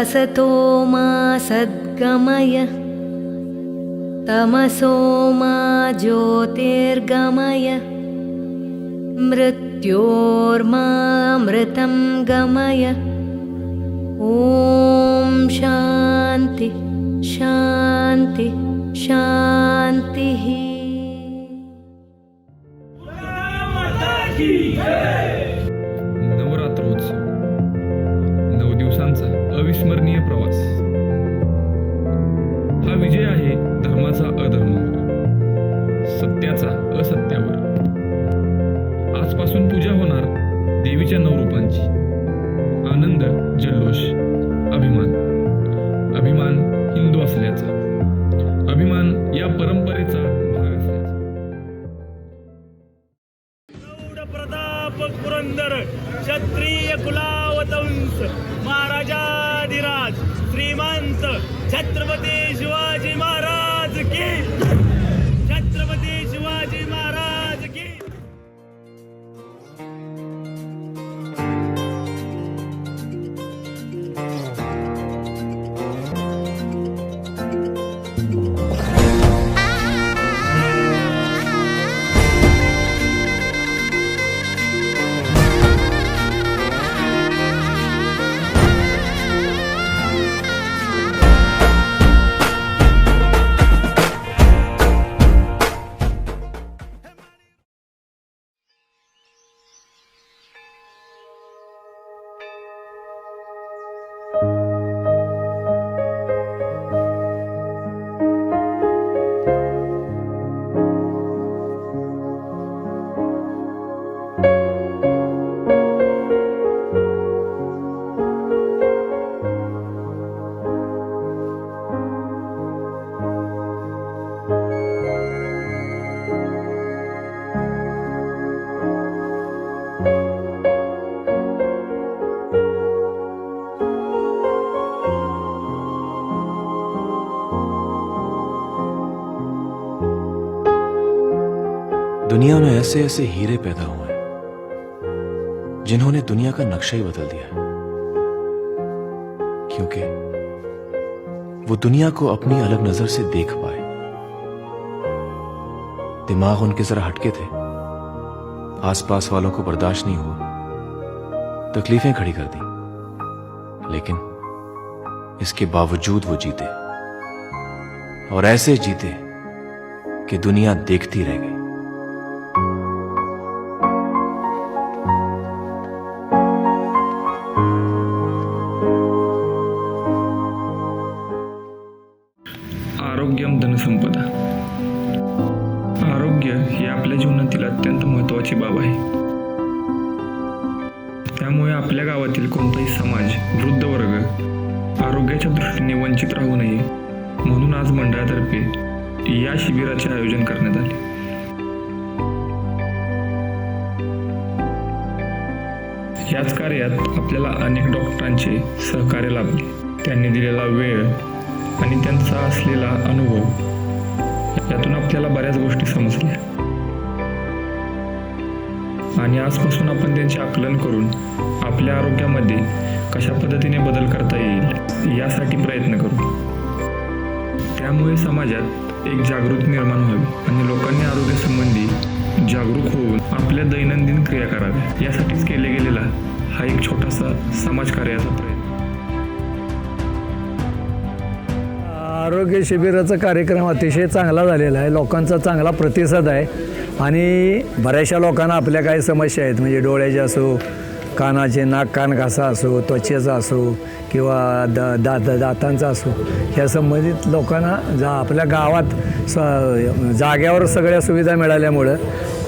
असतो मा सद्गमय तमसो मा ज्योतिर्गमय मृत्योर्मामृतं गमय। ॐ शान्ति शान्ति शान्तिः। नवरात्रोत्सव 9 दिवसांचा अविस्मरणीय प्रवास। हा विजय आहे धर्माचा अधर्मावर, सत्याचा असत्यावर। आजपासून पूजा होणार देवीच्या 9 रूपांची। आनंद, जल्लोष, अभिमान। अभिमान हिंदू असल्याचा, अभिमान या परंपरेचा भाग असल्याचा। प्रताप पुरंदर क्षत्रिय कुलावतंस महाराजाधिराज श्रीमंत छत्रपती शिवाजी महाराज की, छत्रपती शिवाजी महाराज की। दुनिया में ऐसे ऐसे हीरे पैदा हुए हैं जिन्होंने दुनिया का नक्शा ही बदल दिया है, क्योंकि वो दुनिया को अपनी अलग नजर से देख पाए। दिमाग उनके जरा हटके थे, आसपास वालों को बर्दाश्त नहीं हुआ, तकलीफें खड़ी कर दी, लेकिन इसके बावजूद वो जीते, और ऐसे जीते कि दुनिया देखती रह गई। आरोग्यम धनसंपदा। आरोग्य ही आपल्या जीवनातील अत्यंत महत्त्वाची बाब आहे। त्यामुळे आपल्या गावातील कोणताही समाज, वृद्ध वर्ग आरोग्याच्या दृष्टीने वंचित राहू नये म्हणून आज मंडळातर्फे या शिबिराचे आयोजन करण्यात आले। याच कार्यात आपल्याला अनेक डॉक्टरांचे सहकार्य लाभले। त्यांनी दिलेला वेळ आणि त्यांचा असलेला अनुभव यातून आपल्याला बऱ्याच गोष्टी समजल्या, आणि आजपासून आपण त्यांचे आकलन करून आपल्या आरोग्यामध्ये कशा पद्धतीने बदल करता येईल यासाठी प्रयत्न करू। त्यामुळे समाजात एक जागृती निर्माण व्हावी आणि लोकांनी आरोग्यासंबंधी जागरूक होऊन आपल्या दैनंदिन क्रिया कराव्या, यासाठीच केले गेलेला हा एक छोटासा समाजकार्याचा प्रयत्न। आरोग्य शिबिराचा कार्यक्रम अतिशय चांगला झालेला आहे, लोकांचा चांगला प्रतिसाद आहे, आणि बऱ्याचशा लोकांना आपल्या काही समस्या आहेत, म्हणजे डोळ्याचे असो, कानाचे, नाक कान घासा असो, त्वचेचा असो किंवा दातांचा असो, या संबंधित लोकांना आपल्या गावात जाग्यावर सगळ्या सुविधा मिळाल्यामुळं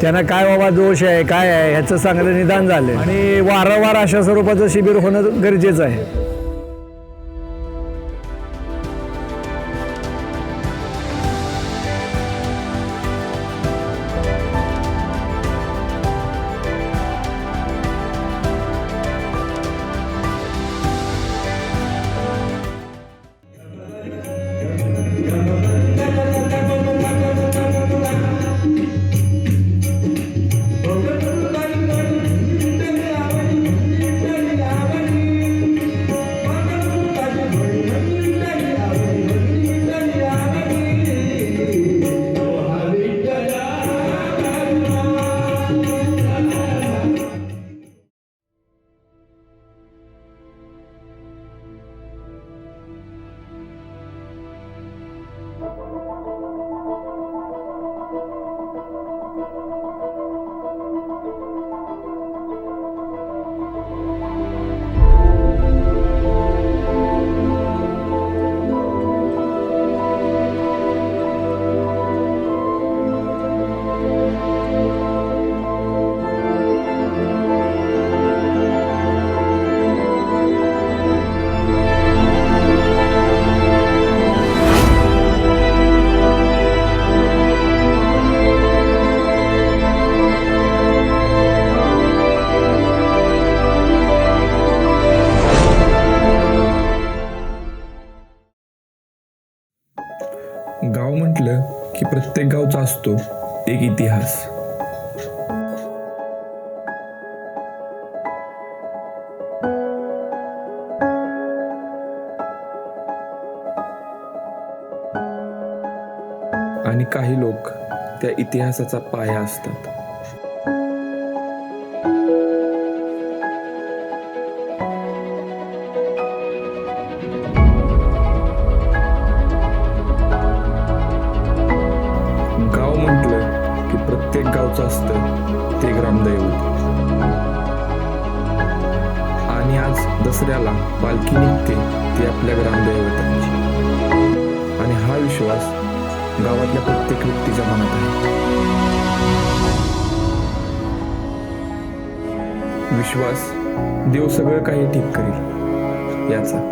त्यांना काय बाबा दोष आहे, काय आहे, ह्याचं चांगलं निदान झालं, आणि वारंवार अशा स्वरूपाचं शिबिर होणं गरजेचं आहे। म्हटलं की प्रत्येक गावचा असतो एक इतिहास. आणि काही लोक त्या इतिहासाचा पाया असतात. गाव म्हटलं की प्रत्येक गावचं असतं ते ग्रामदैवत. आणि आज दसऱ्याला पालखी निघते ती आपल्या ग्रामदैवतांची. आणि हा विश्वास गावातल्या प्रत्येक व्यक्तीच्या मनात आहे. विश्वास देव सगळं काही ठीक करेल याचा.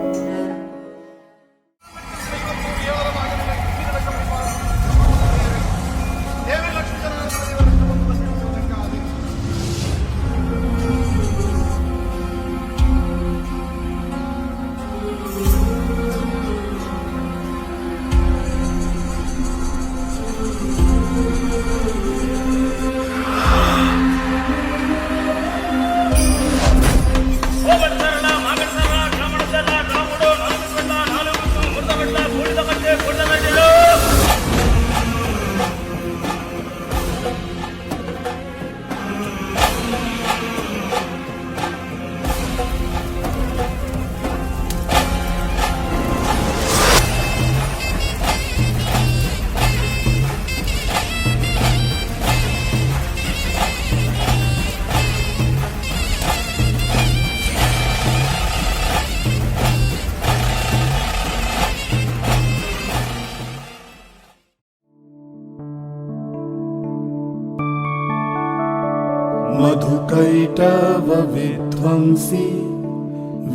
मधुकैटवविध्वंसी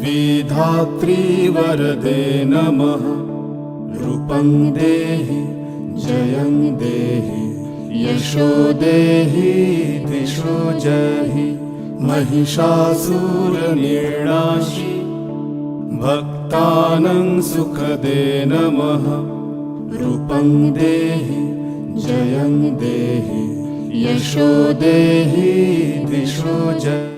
विधात्री वरदे नमः. रूपं देहि जयं देहि यशो देहि दिशो जहि. महिषासुरनिर्णाशि भक्तानां सुखदे नमः. रूपं देहि जयं देहि यशो देहि दिशो जहि.